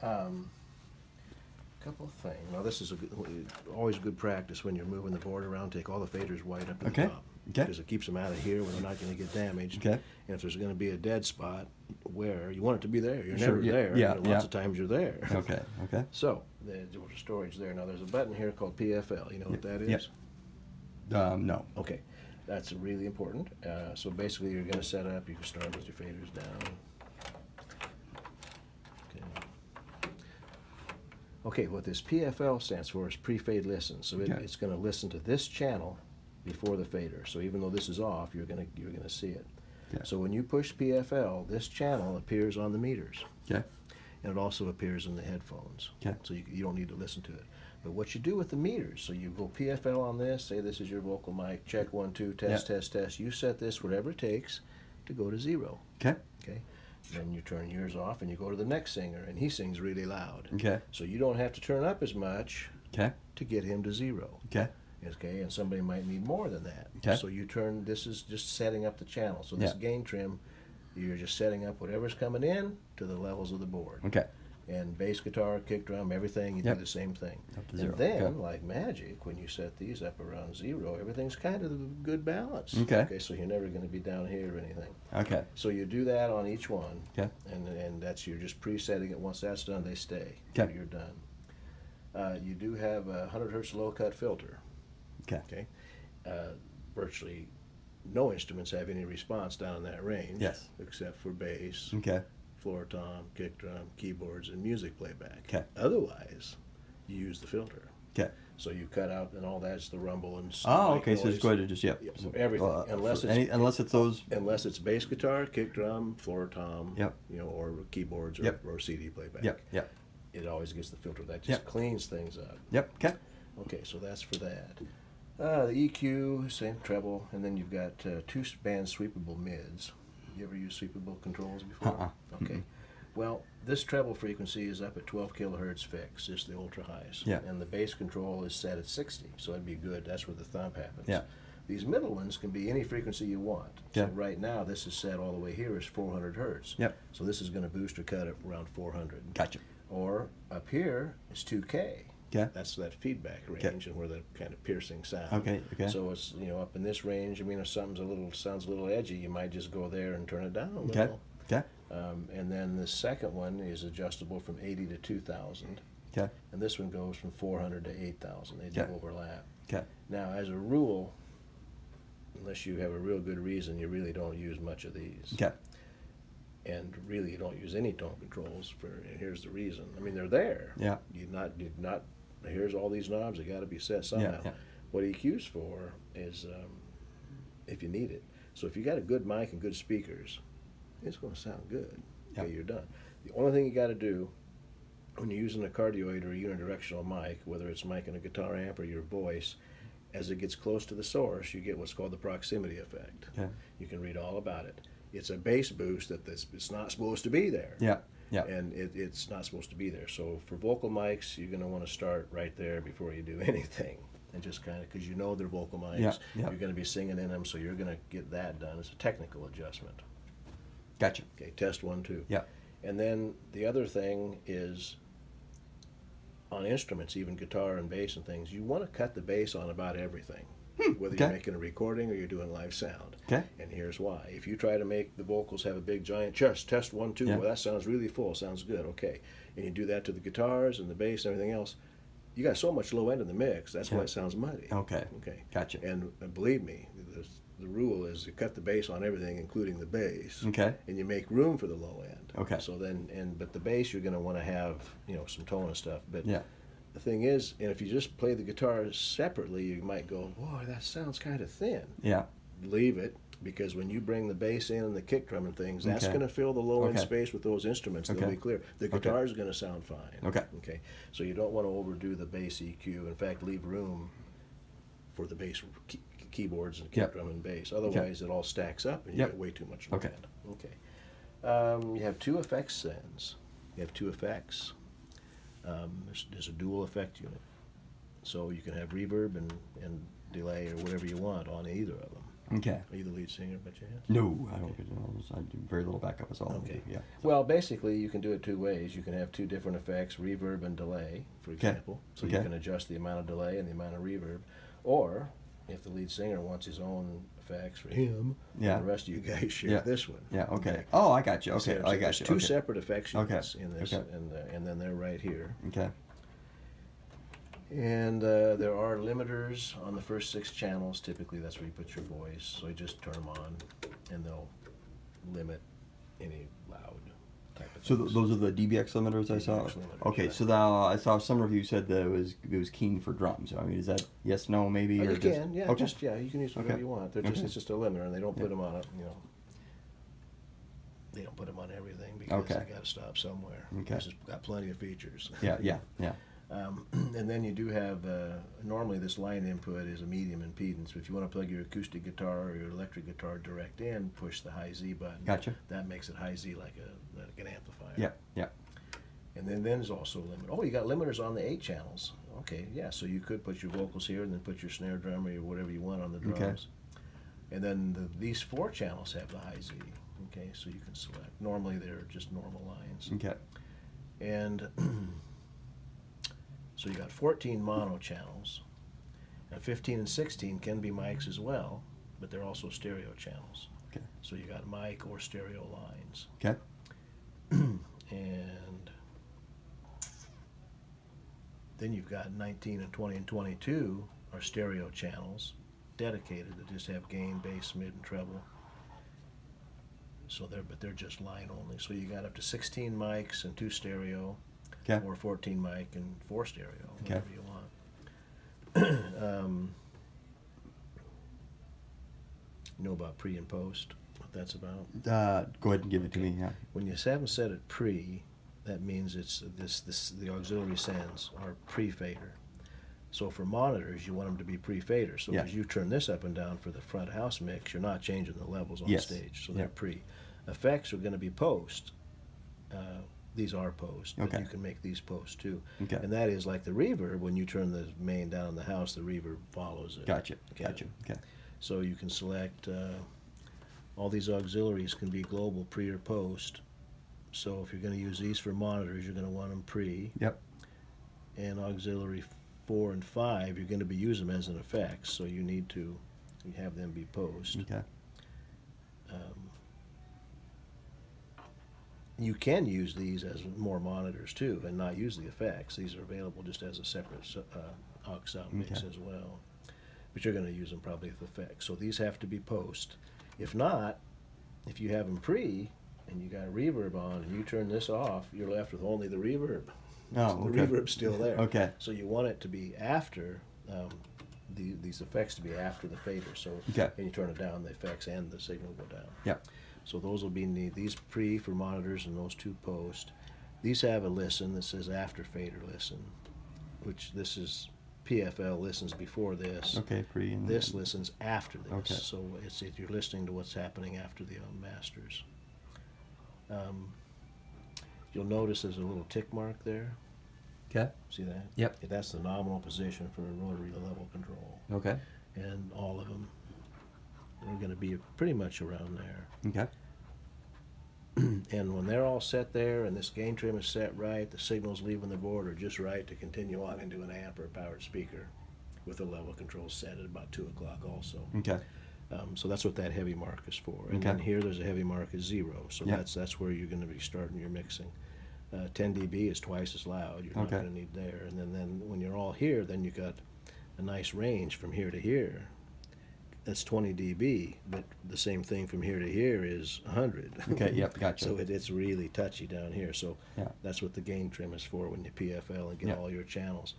Couple of things. Now this is always good practice when you're moving the board around. Take all the faders wide up at the top. Okay. Because it keeps them out of here where they're not going to get damaged. Okay. And if there's going to be a dead spot, where you want it to be there, you're Sure, never yeah, there. yeah, and lots of times you're there. Okay. Okay. So there's storage there. Now there's a button here called PFL. You know what that is? No. Okay. That's really important. So basically, you're going to set up. You can start with your faders down. Okay, what this PFL stands for is pre-fade listen. So it's going to listen to this channel before the fader. So even though this is off, you're going to see it. Okay. So when you push PFL, this channel appears on the meters. Okay. And it also appears in the headphones. Okay. So you don't need to listen to it. But what you do with the meters, so you go PFL on this, say this is your vocal mic, check 1, 2, test, test, test. You set this whatever it takes to go to 0. Okay. Okay. Then you turn yours off and you go to the next singer, and he sings really loud. Okay. So you don't have to turn up as much Okay. to get him to 0. Okay. Okay, and somebody might need more than that. Okay. So you turn, this is just setting up the channel. So this gain trim, you're just setting up whatever's coming in to the levels of the board. Okay. And bass guitar, kick drum, everything, you do the same thing. Up to 0. And then, like magic, when you set these up around 0, everything's kind of a good balance. Okay. Okay, so you're never going to be down here or anything. Okay. So you do that on each one. Okay. And that's, you're just presetting it. Once that's done, they stay. Okay. You're done. You do have a 100 hertz low cut filter. Okay. Okay. Virtually no instruments have any response down in that range. Yes. Except for bass, Okay. floor tom, kick drum, keyboards, and music playback. Okay. Otherwise, you use the filter. Okay. So you cut out, and all that's the rumble and Oh, okay. noise. So it's going to just everything, unless it's those. Unless it's bass guitar, kick drum, floor tom, Yep. you know, or keyboards or CD playback. Yep. Yep. It always gets the filter. That just cleans things up. Yep. Okay. Okay, so that's for that. The EQ, same treble, and then you've got 2-band sweepable mids. You ever use sweepable controls before? Okay. Well, this treble frequency is up at 12 kilohertz fixed, just the ultra highs. Yeah. And the bass control is set at 60, so it'd be good. That's where the thump happens. Yeah. These middle ones can be any frequency you want. Yeah. So right now, this is set all the way here is 400 hertz. Yep. So this is going to boost or cut it around 400. Gotcha. Or up here is 2K. Okay. That's that feedback range and where the kind of piercing sound. Okay. Okay. So it's, you know, up in this range. I mean, if something's sounds a little edgy, you might just go there and turn it down a little. Okay. Okay. And then the second one is adjustable from 80 to 2,000. Okay. And this one goes from 400 to 8,000. They do overlap. Okay. Now, as a rule, unless you have a real good reason, you really don't use much of these. Okay. And really, you don't use any tone controls and here's the reason. I mean, they're there. Yeah. You not. Here's all these knobs. They got to be set somehow. Yeah. What EQ's for is if you need it. So if you got a good mic and good speakers, it's going to sound good. Okay, you're done. The only thing you got to do when you're using a cardioid or a unidirectional mic, whether it's mic and a guitar amp or your voice, as it gets close to the source, you get what's called the proximity effect. Okay. You can read all about it. It's a bass boost that it's not supposed to be there. Yeah. Yeah. And it's not supposed to be there. So for vocal mics, you're going to want to start right there before you do anything. And just kind of, because you know they're vocal mics, you're going to be singing in them, so you're going to get that done. It's a technical adjustment. Gotcha. Okay, test 1, 2. Yeah. And then the other thing is on instruments, even guitar and bass and things, you want to cut the bass on about everything. Whether you're making a recording or you're doing live sound. Okay. And here's why. If you try to make the vocals have a big giant chest, test 1, 2, well, that sounds really full, sounds good, okay. And you do that to the guitars and the bass and everything else, you got so much low end in the mix, that's why it sounds muddy. Okay. Okay. Gotcha. And believe me, the rule is you cut the bass on everything, including the bass. Okay. And you make room for the low end. Okay. So then, but the bass you're going to want to have, you know, some tone and stuff. But the thing is, and if you just play the guitar separately, you might go, "Boy, that sounds kind of thin." Yeah. Leave it, because when you bring the bass in and the kick drum and things, that's going to fill the low end space with those instruments. They'll be clear. The guitar is going to sound fine. Okay. Okay. So you don't want to overdo the bass EQ. In fact, leave room for the bass keyboards and kick drum and bass. Otherwise, it all stacks up and you get way too much low end. Okay. You have 2 effects sends. You have 2 effects. There's a dual effect unit, so you can have reverb and delay or whatever you want on either of them. Okay. Are you the lead singer, by chance? No, I don't get those. I do very little backup. That's all. Okay. Yeah. Well, basically, you can do it two ways. You can have two different effects, reverb and delay, for example. So you can adjust the amount of delay and the amount of reverb. Or, if the lead singer wants his own effects for him, Yeah. the rest of you guys share this one. Yeah. Okay. Oh, I got you. Okay. So I got there's you. two Okay. separate effects units in this, Okay. and then they're right here. Okay. And there are limiters on the first 6 channels. Typically, that's where you put your voice. So you just turn them on, and they'll limit any loud type of So things. those are the DBX limiters I saw. DBX limiters, Okay, yeah. so now I saw some review said that it was keen for drums. I mean, is that yes, no, maybe? Oh, or you just, can, yeah, okay. you can use whatever you want. They're just it's just a limiter, and they don't put them on they don't put them on everything because they got to stop somewhere. Okay. This has got plenty of features. Yeah. And then you do have normally this line input is a medium impedance. If you want to plug your acoustic guitar or your electric guitar direct in, push the high Z button. Gotcha. That makes it high Z like an amplifier. Yeah. And then there's also a limiter. Oh, you got limiters on the 8 channels. Okay, yeah. So you could put your vocals here and then put your snare drum or whatever you want on the drums. Okay. And then these 4 channels have the high Z. Okay, so you can select. Normally they're just normal lines. Okay. And so you got 14 mono channels. And 15 and 16 can be mics as well, but they're also stereo channels. Okay. So you got mic or stereo lines. Okay. And then you've got 19 and 20 and 22 are stereo channels dedicated that just have gain, bass, mid, and treble. So they're just line only. So you got up to 16 mics and 2 stereo, or 14 mic and 4 stereo, whatever you want. You know about pre and post, what that's about? Go ahead and give it to me. Yeah. When you have them set at pre, that means it's the auxiliary sends are pre-fader. So for monitors, you want them to be pre-fader. So as you turn this up and down for the front house mix, you're not changing the levels on stage. So they're pre. Effects are going to be post. These are post, but you can make these post too. Okay. And that is like the reverb. When you turn the main down in the house, the reverb follows it. Gotcha. Okay. So you can select all these auxiliaries can be global pre or post. So if you're going to use these for monitors, you're going to want them pre. Yep. And auxiliary 4 and 5, you're going to be using them as an effect. So you need to have them be post. Okay. You can use these as more monitors too and not use the effects. These are available just as a separate aux out mix as well. But you're going to use them probably with effects. So these have to be post. If not, if you have them pre and you got a reverb on and you turn this off, you're left with only the reverb. Oh, So the reverb's still there. Okay. So you want it to be after, these effects to be after the fader. So and you turn it down, the effects and the signal go down. Yep. So those will be these pre for monitors and those 2 post. These have a listen that says after fader listen, which this is PFL listens before this. Okay, pre and this listens after this. Okay. So it's if you're listening to what's happening after the masters. You'll notice there's a little tick mark there. Okay. See that? Yep. That's the nominal position for a rotary level control. Okay. And all of them are going to be pretty much around there. Okay. And when they're all set there and this gain trim is set right, the signals leaving the board are just right to continue on into an amp or a powered speaker with the level control set at about 2 o'clock also. Okay. So that's what that heavy mark is for. And then here there's a heavy mark is 0. So that's where you're going to be starting your mixing. 10 dB is twice as loud. You're not going to need there. And then when you're all here, then you've got a nice range from here to here. That's 20 dB, but the same thing from here to here is 100. Okay, yep, gotcha. So it's really touchy down here. So that's what the gain trim is for when you PFL and get all your channels.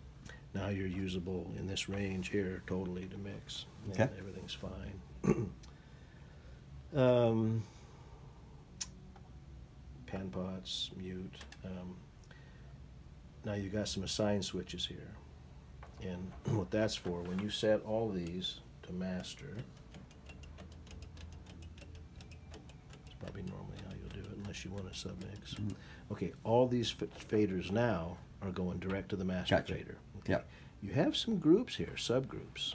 Now you're usable in this range here totally to mix. And everything's fine. Pan pots, mute. Now you got some assign switches here. And what that's for, when you set all these to master, it's probably normally how you'll do it unless you want a submix. Okay, all these faders now are going direct to the master fader. Okay. Yep. You have some groups here, subgroups,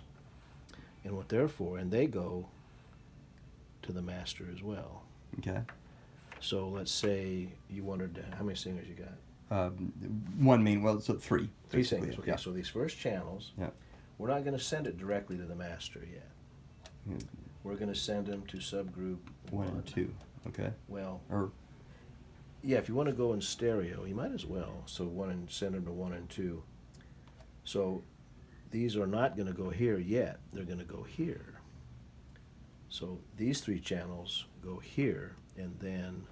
and what they're for, and they go to the master as well. Okay. So let's say you wanted to, how many singers you got? One main, well, so three. Three singers. Okay, Yeah. so these first channels, Yeah. we're not going to send it directly to the master yet. Yeah. We're going to send them to subgroup 1 and 2. Okay. Well, Or yeah, if you want to go in stereo, you might as well. So send them to 1 and 2. So these are not going to go here yet. They're going to go here. So these 3 channels go here, and then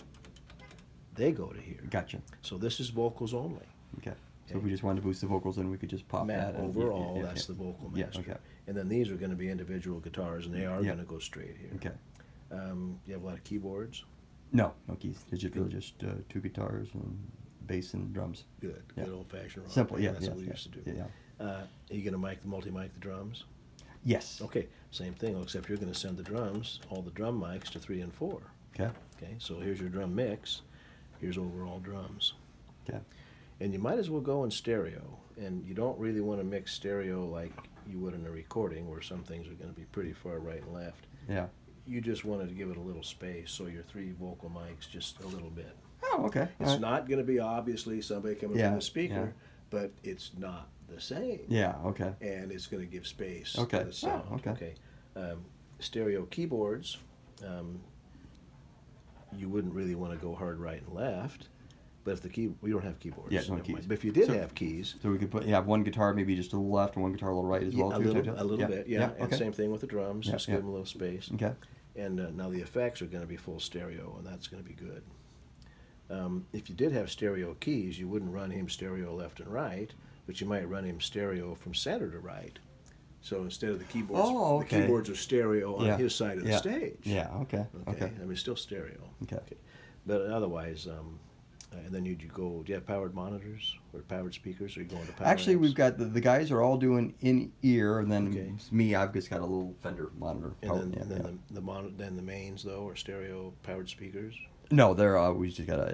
they go to here. gotcha. So this is vocals only. Okay. So if we just wanted to boost the vocals, then we could just pop that. And, Overall, that's the vocal master. Yeah. Okay. And then these are going to be individual guitars, and they are Yeah. going to go straight here. Okay. You have a lot of keyboards. No keys. It's just really just 2 guitars and bass and drums. Good. Yeah. Good old-fashioned rock. Simple. Yeah. That's Yeah. what we yeah, used to do. Yeah. Are you going to multi-mic the drums? Yes. Okay, same thing, except you're going to send the drums, all the drum mics, to 3 and 4. Okay. Okay, so here's your drum mix. Here's overall drums. Okay. And you might as well go in stereo. And you don't really want to mix stereo like you would in a recording, where some things are going to be pretty far right and left. Yeah. You just wanted to give it a little space, so your 3 vocal mics just a little bit. Oh, okay. It's All right. not going to be obviously somebody coming Yeah, from the speaker, yeah. but it's not the same. Yeah. Okay. And it's going to give space Okay. to the sound. Oh, okay. Stereo keyboards, you wouldn't really want to go hard right and left, but if we don't have keyboards. Yeah, no never mind. keys. But if you did So- have keys, So we could have one guitar maybe just to the left and one guitar a little right as well. a too, little yeah. bit, yeah. And Okay. same thing with the drums, Yeah, just yeah. give them a little space. Okay. And now the effects are going to be full stereo, and that's going to be good. If you did have stereo keys, you wouldn't run him stereo left and right, but you might run him stereo from center to right. So instead of the keyboards, Oh, okay. the keyboards are stereo on Yeah. his side of the Yeah. stage. Yeah. Okay. Okay. I mean, still stereo. Okay. But otherwise, and then you go. Do you have powered monitors or powered speakers? Or are you going to power Actually, amps? we've got the guys are all doing in ear, and then Okay. me, I've just got a little Fender monitor. And then, Yeah. then the mains though are stereo powered speakers. No, they're we just got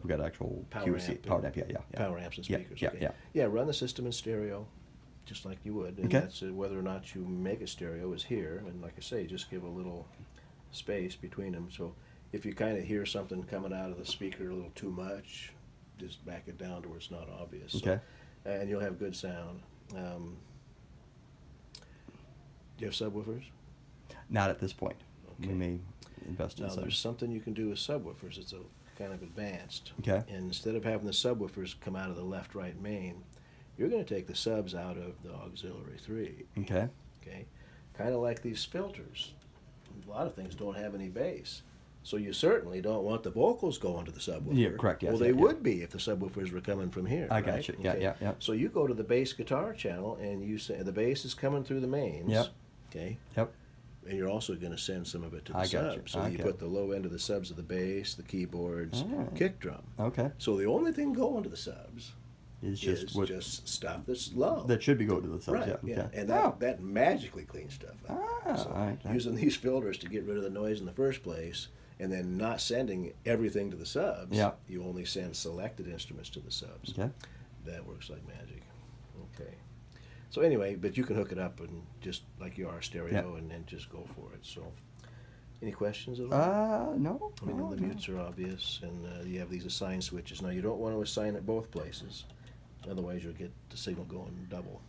we got actual Power QC amp. power amp. Yeah. Power amps and Yeah, speakers. yeah, Okay. yeah. Run the system in stereo, just like you would. And Okay. that's whether or not you make it stereo is here. And like I say, just give a little space between them. So if you kind of hear something coming out of the speaker a little too much, just back it down to where it's not obvious. So, Okay. and you'll have good sound. Do you have subwoofers? Not at this point. Okay. We may invest in Now, some. there's something you can do with subwoofers. It's a kind of advanced. Okay. And instead of having the subwoofers come out of the left-right main, you're going to take the subs out of the auxiliary 3. Okay. Okay, kind of like these filters. A lot of things don't have any bass, so you certainly don't want the vocals going to the subwoofer. Yeah, correct, yes, Well, they yeah, yeah. would be if the subwoofers were coming from here. I right? got you. Yeah, Okay. yeah, yeah. So you go to the bass guitar channel, and you say the bass is coming through the mains. Yep. Okay. Yep. And you're also going to send some of it to the I got you. subs. So I you got put the low end of the subs of the bass, the keyboards, Oh. kick drum. Okay. So the only thing going to the subs It's just is what just stuff that's low. that should be going to the subs. Right, Yeah. Okay. And Oh. that magically cleans stuff up. Ah, So all right. using these filters to get rid of the noise in the first place, and then not sending everything to the subs, Yeah. you only send selected instruments to the subs. Okay. That works like magic. Okay. So anyway, but you can hook it up and just like you are stereo, Yeah. and then just go for it. So, any questions at all? No. I mean, no, the no. mutes are obvious, and you have these assign switches. Now, you don't want to assign at both places. Otherwise, you'll get the signal going double.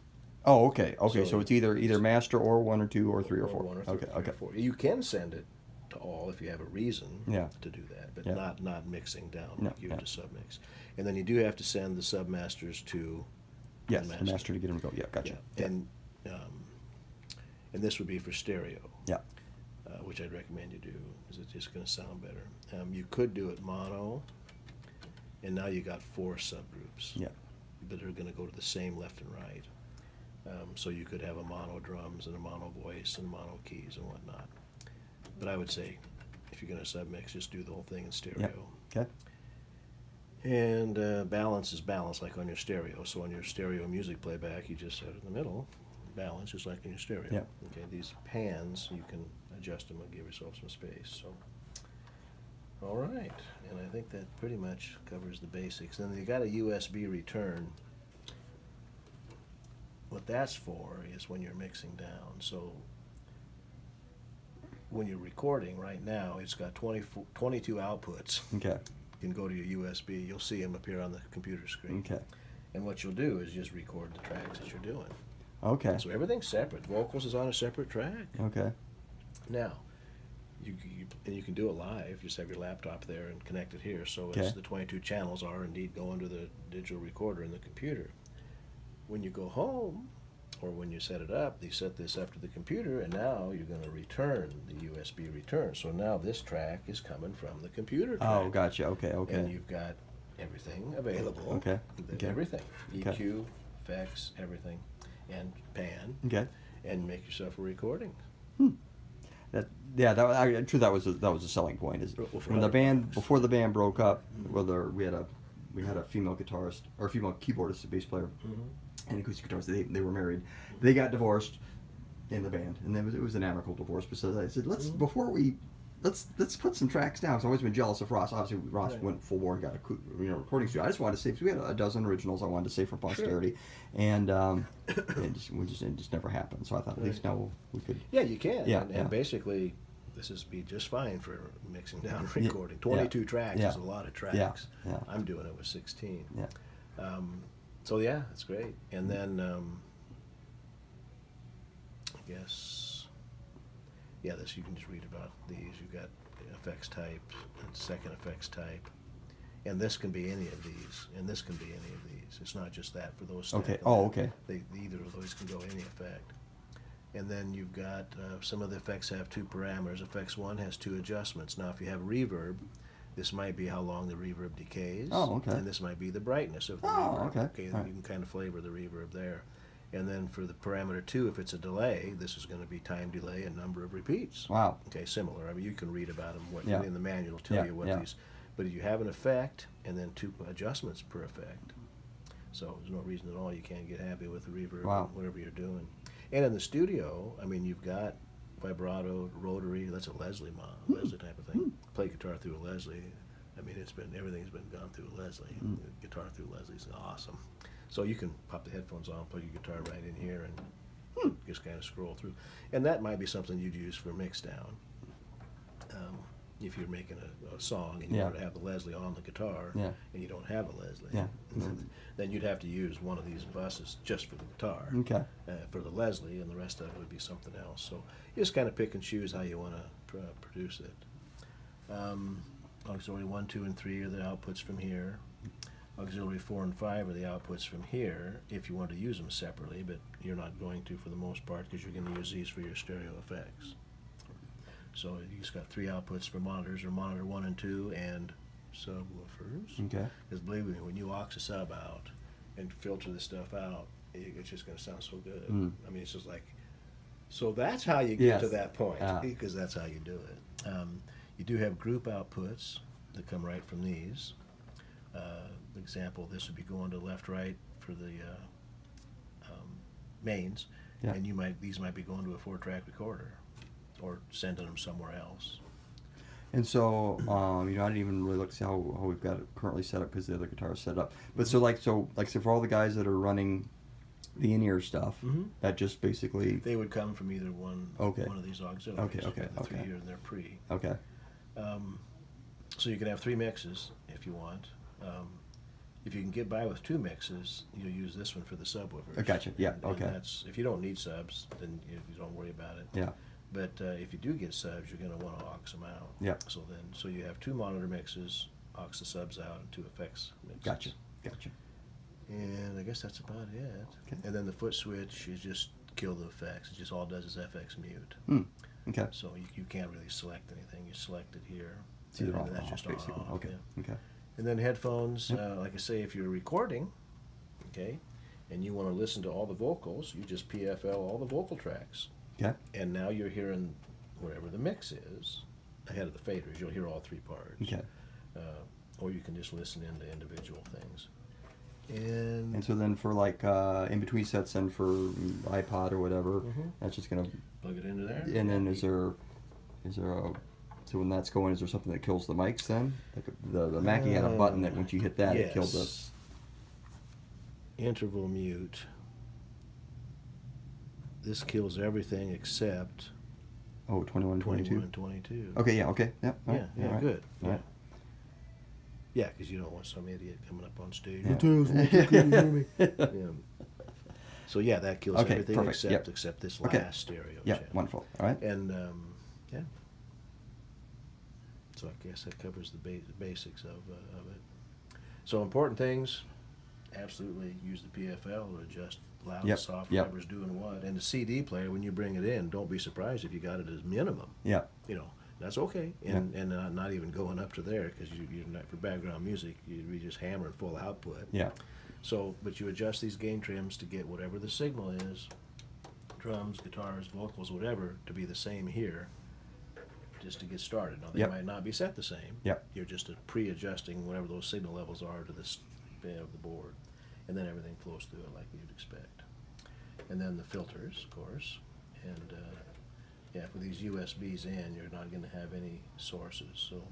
Oh, okay. Okay. So So it's either master or 1 or 2 or 3 or 4. One or three, Okay. three or Okay. four. You can send it to all if you have a reason Yeah. to do that, but Yeah. not mixing down No, like you no. to submix. And then you do have to send the submasters to Yes, the the master to get him to go. Yeah. Gotcha. Yeah. And this would be for stereo, Yeah. which I'd recommend you do, because it's just going to sound better. You could do it mono, and now you got 4 subgroups. Yeah. That are going to go to the same left and right. So you could have a mono drums and a mono voice and mono keys and whatnot. But I would say, if you're going to submix, just do the whole thing in stereo. Okay. And balance is balance, like on your stereo. So on your stereo music playback, you just set it in the middle. Balance just like in your stereo. Yeah. Okay. These pans, you can adjust them and give yourself some space. So. All right, and I think that pretty much covers the basics. And you got a USB return. What that's for is when you're mixing down. So when you're recording right now, it's got 22 outputs. Okay. You can go to your USB. You'll see them appear on the computer screen. Okay. And what you'll do is just record the tracks that you're doing. Okay. So everything's separate. Vocals is on a separate track. Okay. Now, and you can do it live. Just have your laptop there and connect it here. So Okay. it's the 22 channels are indeed going to the digital recorder in the computer. When you go home, or when you set it up, you set this up to the computer, and now you're going to return the USB return. So now this track is coming from the computer track. Oh, gotcha. Okay. Okay. And you've got everything available. Okay. Okay. Everything. Okay. EQ, effects, everything, and pan. Okay. And make yourself a recording. That was a selling point. Is Well, for when the band $100. before the band broke up, whether we had a female guitarist or female keyboardist, a bass player, and acoustic guitarist. They were married. They got divorced in the band, and it was an amicable divorce. But so I said, let's put some tracks down. So I've always been jealous of Ross. Obviously, Ross went full bore and got a recording studio. I just wanted to save. So we had a dozen originals I wanted to save for posterity, and it just never happened. So I thought at least now we could. Yeah, you can. Yeah, and basically, this is be just fine for mixing down recording. 22 tracks is a lot of tracks. Yeah. I'm doing it with 16. Yeah. So yeah, it's great. And then I guess this you can just read about these. You've got effects type, and second effects type, and this can be any of these, and this can be any of these. It's not just that for those. Okay. Oh, okay. Either of those can go any effect. And then you've got some of the effects have 2 parameters. Effects 1 has 2 adjustments. Now, if you have reverb, this might be how long the reverb decays. Oh, okay. And this might be the brightness of the Oh, reverb. okay. You Right. can kind of flavor the reverb there. And then for the parameter 2, if it's a delay, this is going to be time delay and number of repeats. Wow. Okay, similar. I mean, you can read about them Yeah. in the manual. Tell Yeah, you what yeah. these. But you have an effect and then 2 adjustments per effect. So there's no reason at all you can't get happy with the reverb, Wow. whatever you're doing. And in the studio, I mean, you've got vibrato, rotary. That's a Leslie Leslie type of thing. Play guitar through a Leslie. I mean, everything's been gone through a Leslie. Guitar through Leslie's awesome. So you can pop the headphones on, plug your guitar right in here, and just kind of scroll through. And that might be something you'd use for mix down. If you're making a song and you want to have the Leslie on the guitar, and you don't have a Leslie, then you'd have to use one of these buses just for the guitar. Okay. For the Leslie, and the rest of it would be something else. So you just kind of pick and choose how you want to produce it. Auxiliary 1, 2, and 3 are the outputs from here. Auxiliary 4 and 5 are the outputs from here if you want to use them separately, but you're not going to for the most part because you're going to use these for your stereo effects. So you just got 3 outputs for monitors, or monitor 1 and 2, and subwoofers. Okay. Because believe me, when you aux a sub out and filter this stuff out, it's just going to sound so good. I mean, it's just like, so that's how you get to that point, because that's how you do it. You do have group outputs that come right from these. Example, this would be going to left, right for the mains, and these might be going to a 4-track recorder, or sending them somewhere else. And so, I didn't even really look to see how we've got it currently set up because the other guitar is set up. But so for all the guys that are running the in-ear stuff, that just basically they would come from either one of these auxiliaries. The 3 here and they're pre. Okay. So you can have 3 mixes if you want. If you can get by with 2 mixes, you'll use this one for the subwoofers. Gotcha. Yeah. And that's, if you don't need subs, then you don't worry about it. Yeah. But if you do get subs, you're going to want to aux them out. Yeah. So you have 2 monitor mixes, aux the subs out, and 2 effects mixes. Gotcha. And I guess that's about it. Okay. And then the foot switch is just kill the effects. It just all does is FX mute. Okay. So you can't really select anything. You select it here. It's either on or that's off, just basically. on or off. Okay. Yeah. Okay. And then headphones, like I say, if you're recording, and you want to listen to all the vocals, you just PFL all the vocal tracks. Okay. And now you're hearing whatever the mix is ahead of the faders. You'll hear all 3 parts. Okay. Or you can just listen into individual things. And so then for in between sets and for iPod or whatever, that's just gonna plug it into there. And then is there so when that's going, is there something that kills the mics then? Like the Mackie had a button that once you hit that, it killed us. Interval mute. This kills everything except Oh, 21, 22. 21 and 22. Okay, yeah, okay. Yeah, all right, Yeah, all right. good. All Yeah. right. Yeah, because you don't want some idiot coming up on stage. Yeah. Couldn't hear me. Yeah. So yeah, that kills Okay, everything perfect. Yep. except this Okay. last stereo Yeah, channel. wonderful. All right. And yeah. So I guess that covers the basics of it. So important things, absolutely use the PFL to adjust loud and soft, Yep. whatever's doing what. And the CD player, when you bring it in, don't be surprised if you got it as minimum. Yeah. You know, that's okay. And not even going up to there, because you're not, for background music, you'd be just hammering full output. Yeah. So, but you adjust these gain trims to get whatever the signal is, drums, guitars, vocals, whatever, to be the same here, just to get started. Now, they Yep. might not be set the same. Yep. You're just pre-adjusting whatever those signal levels are to the span of the board, and then everything flows through it like you'd expect. And then the filters, of course, and yeah, with these USBs in, you're not going to have any sources. So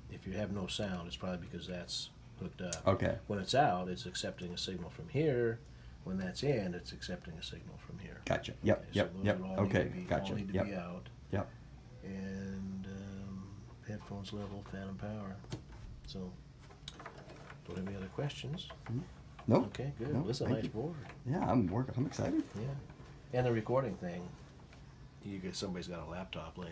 if you have no sound, it's probably because that's hooked up. Okay. When it's out, it's accepting a signal from here. When that's in, it's accepting a signal from here. Gotcha. Yep. Okay, Yep. so those Yep. would all Okay. need to be, Gotcha. all need to Yep. be out. Yep. And headphones level, phantom power. So, don't have any other questions? Nope. Okay, good. Nope, This is a thank nice you. board. Yeah, I'm excited. Yeah. And the recording thing, you get somebody's got a laptop laying